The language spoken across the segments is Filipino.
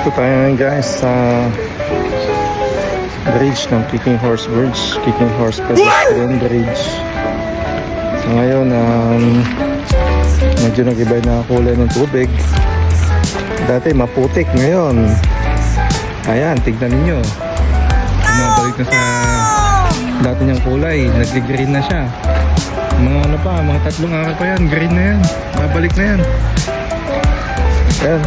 Ito tayo ngayon guys sa bridge ng Kicking Horse Bridge, Kicking Horse Pedestrian Bridge. So ngayon medyo nag-iba na kulay ng tubig. Dati maputik, ngayon ayan, tignan ninyo, bumabalik na sa dati niyang kulay, nag-green na siya. Mga ano pa, mga 3 araw pa yan, green na yan, babalik na yan. Ayan,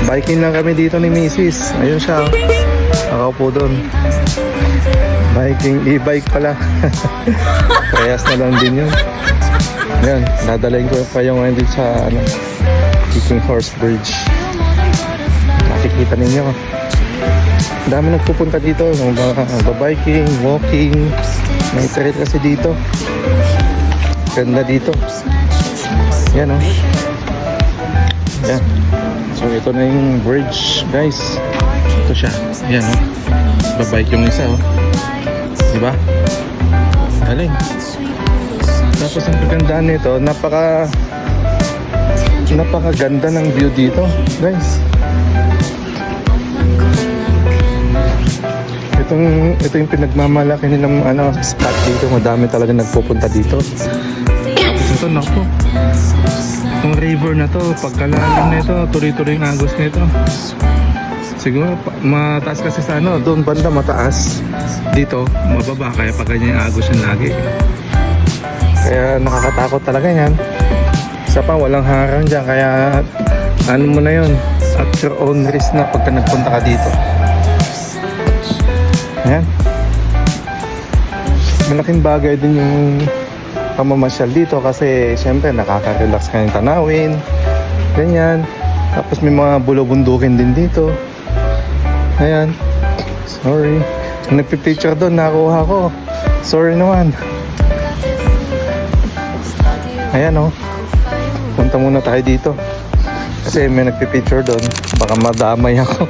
biking lang kami dito ni Mrs. Ayun siya, nakaupo doon. Biking, e-bike pala. Prayas na lang din yun. Ayan, dadalayin ko pa yung ngayon dito sa Kicking Horse Bridge. Nakikita ninyo, dami nagpupunta dito, biking, walking. May trail kasi dito, ganda dito. Yan o. Yan. So ito na yung bridge guys. Ito siya. Yan o. Babike yung isa o. Diba? Galing. Tapos ang kagandaan nito, napakaganda ng view dito guys. Ito yung pinagmamalaki nilang spot dito. Madami talaga nagpupunta dito. Ito nako, itong river na to, pagkalalim na ito, tuloy-tuloy yung agos na ito. Siguro mataas kasi sa doon banda mataas, dito mababa, kaya pag ganyan yung agos yung lagi. Kaya nakakatakot talaga yan. Isa pa, walang harang dyan, kaya ano mo na yun, at your own risk na pagka nagpunta ka dito. Ayan, malaking bagay din yung pamamasyal dito kasi syempre nakaka-relax kayong tanawin, ganyan. Tapos may mga bulubundukin din dito. Ayan, sorry, nagpipicture doon, nakuha ko, sorry naman. Ayan o, punta muna tayo dito kasi may nagpipicture doon, baka madamay ako.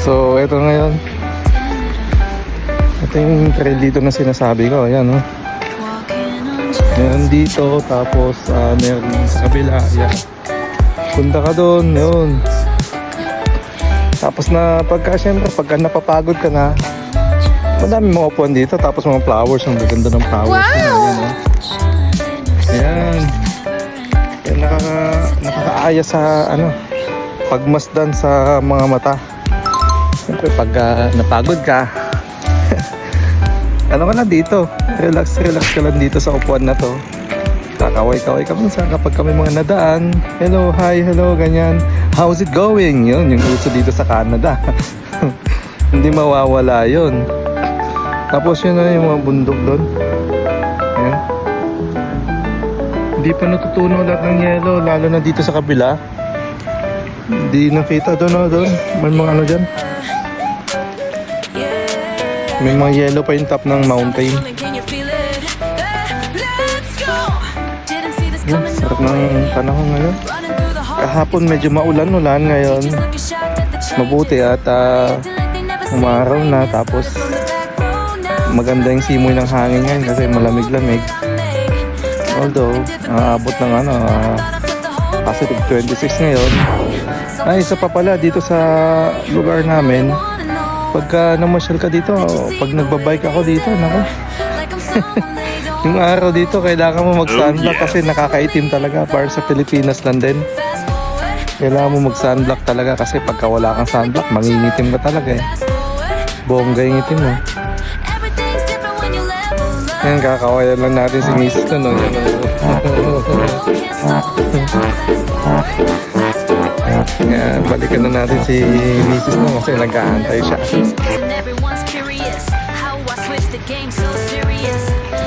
So ito ngayon, ito yung trail dito na sinasabi ko. Ayan o, meron dito, tapos meron sa kabila. Ayan, punta ka doon, yun. Tapos na syempre pagka napapagod ka na, madami mga upuan dito, tapos mga flowers, ang ganda ng flowers. Wow! Ayan, ayan, nakakaaya sa pagmasdan sa mga mata. Siyempre pag napagod ka, ka na dito, relax ka lang dito sa upuan na to. Kakaway-kaway ka minsan kapag kami mga nadaan. Hello, hi, hello, ganyan. How's it going? Yun, yung uso dito sa Canada. Hindi mawawala yun. Tapos yun na yung mga bundok doon. Ayan. Hindi pa natutunaw lahat ng yelo, lalo na dito sa kabila. Hindi nakita doon. May mga dyan. May mga yellow pa yung top ng mountain. Sarap ng panahon ngayon. Kahapon medyo maulan-ulan, ngayon mabuti at umaraw na. Tapos maganda yung simoy ng hangin ngayon kasi malamig-lamig. Although aabot ng positive 26 ngayon. Ay, isa pa pala dito sa lugar namin, pagka namasyal ka dito, pag nagbabike ako dito, nako. Yung araw dito, kailangan mo mag-sunblock kasi nakakaitim talaga. Para sa Pilipinas lang din, kailangan mo mag-sunblock talaga kasi pagka wala kang sunblock, mangingitim ka talaga eh. Bongga yung itim mo. Yan, kakawayan lang natin si Mrs. no? Yan, balikan na natin si Mrs. no kasi nag-aantay siya.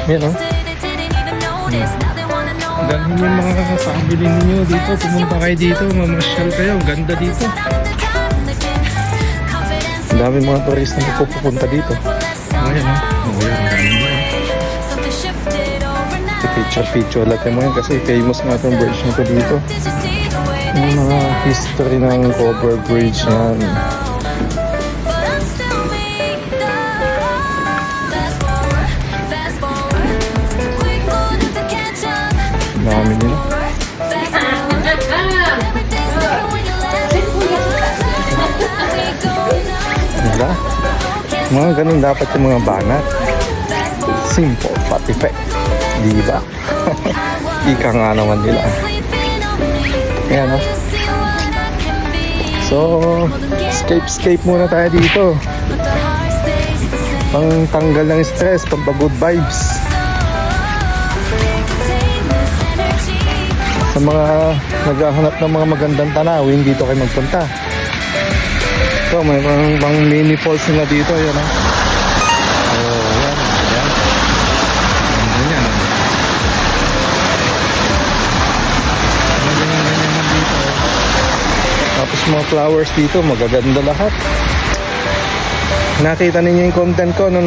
Yan o. Dahil yung mga kakasabili ninyo dito, pumunta kayo dito, mamasyal kayo, ganda dito. Ang dami mga turista na pupunta dito. Ayan o. Ayan, galing ba? Picture lahat mo yan kasi famous nga itong bridge nito dito. Yung mga history ng cover bridge yan. Dami nila. ba? Mga ganun dapat yung mga banat. Simple but effective. Di ba? Ika nga naman nila. Ayan, no? So, escape muna tayo dito. Pang tanggal ng stress, pang good vibes. Sa mga naghahanap ng mga magandang tanawin, dito kayo magpunta. So, may pang mini falls na dito. Ayan, no? Oh, ayan. Ayan. Ayan. Ganyan dito. Tapos mga flowers dito, magaganda lahat. Nakita ninyo yung content ko nung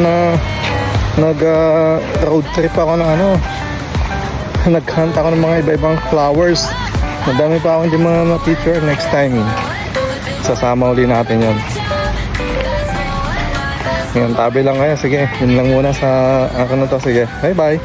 road trip ako ng naghunt ako ng mga iba-ibang flowers. Madami pa akong di mga ma-feature next time. Sasama uli natin yun. Ngayon, tabi lang kayo. Sige, yun lang muna sa ako na to. Sige, bye bye.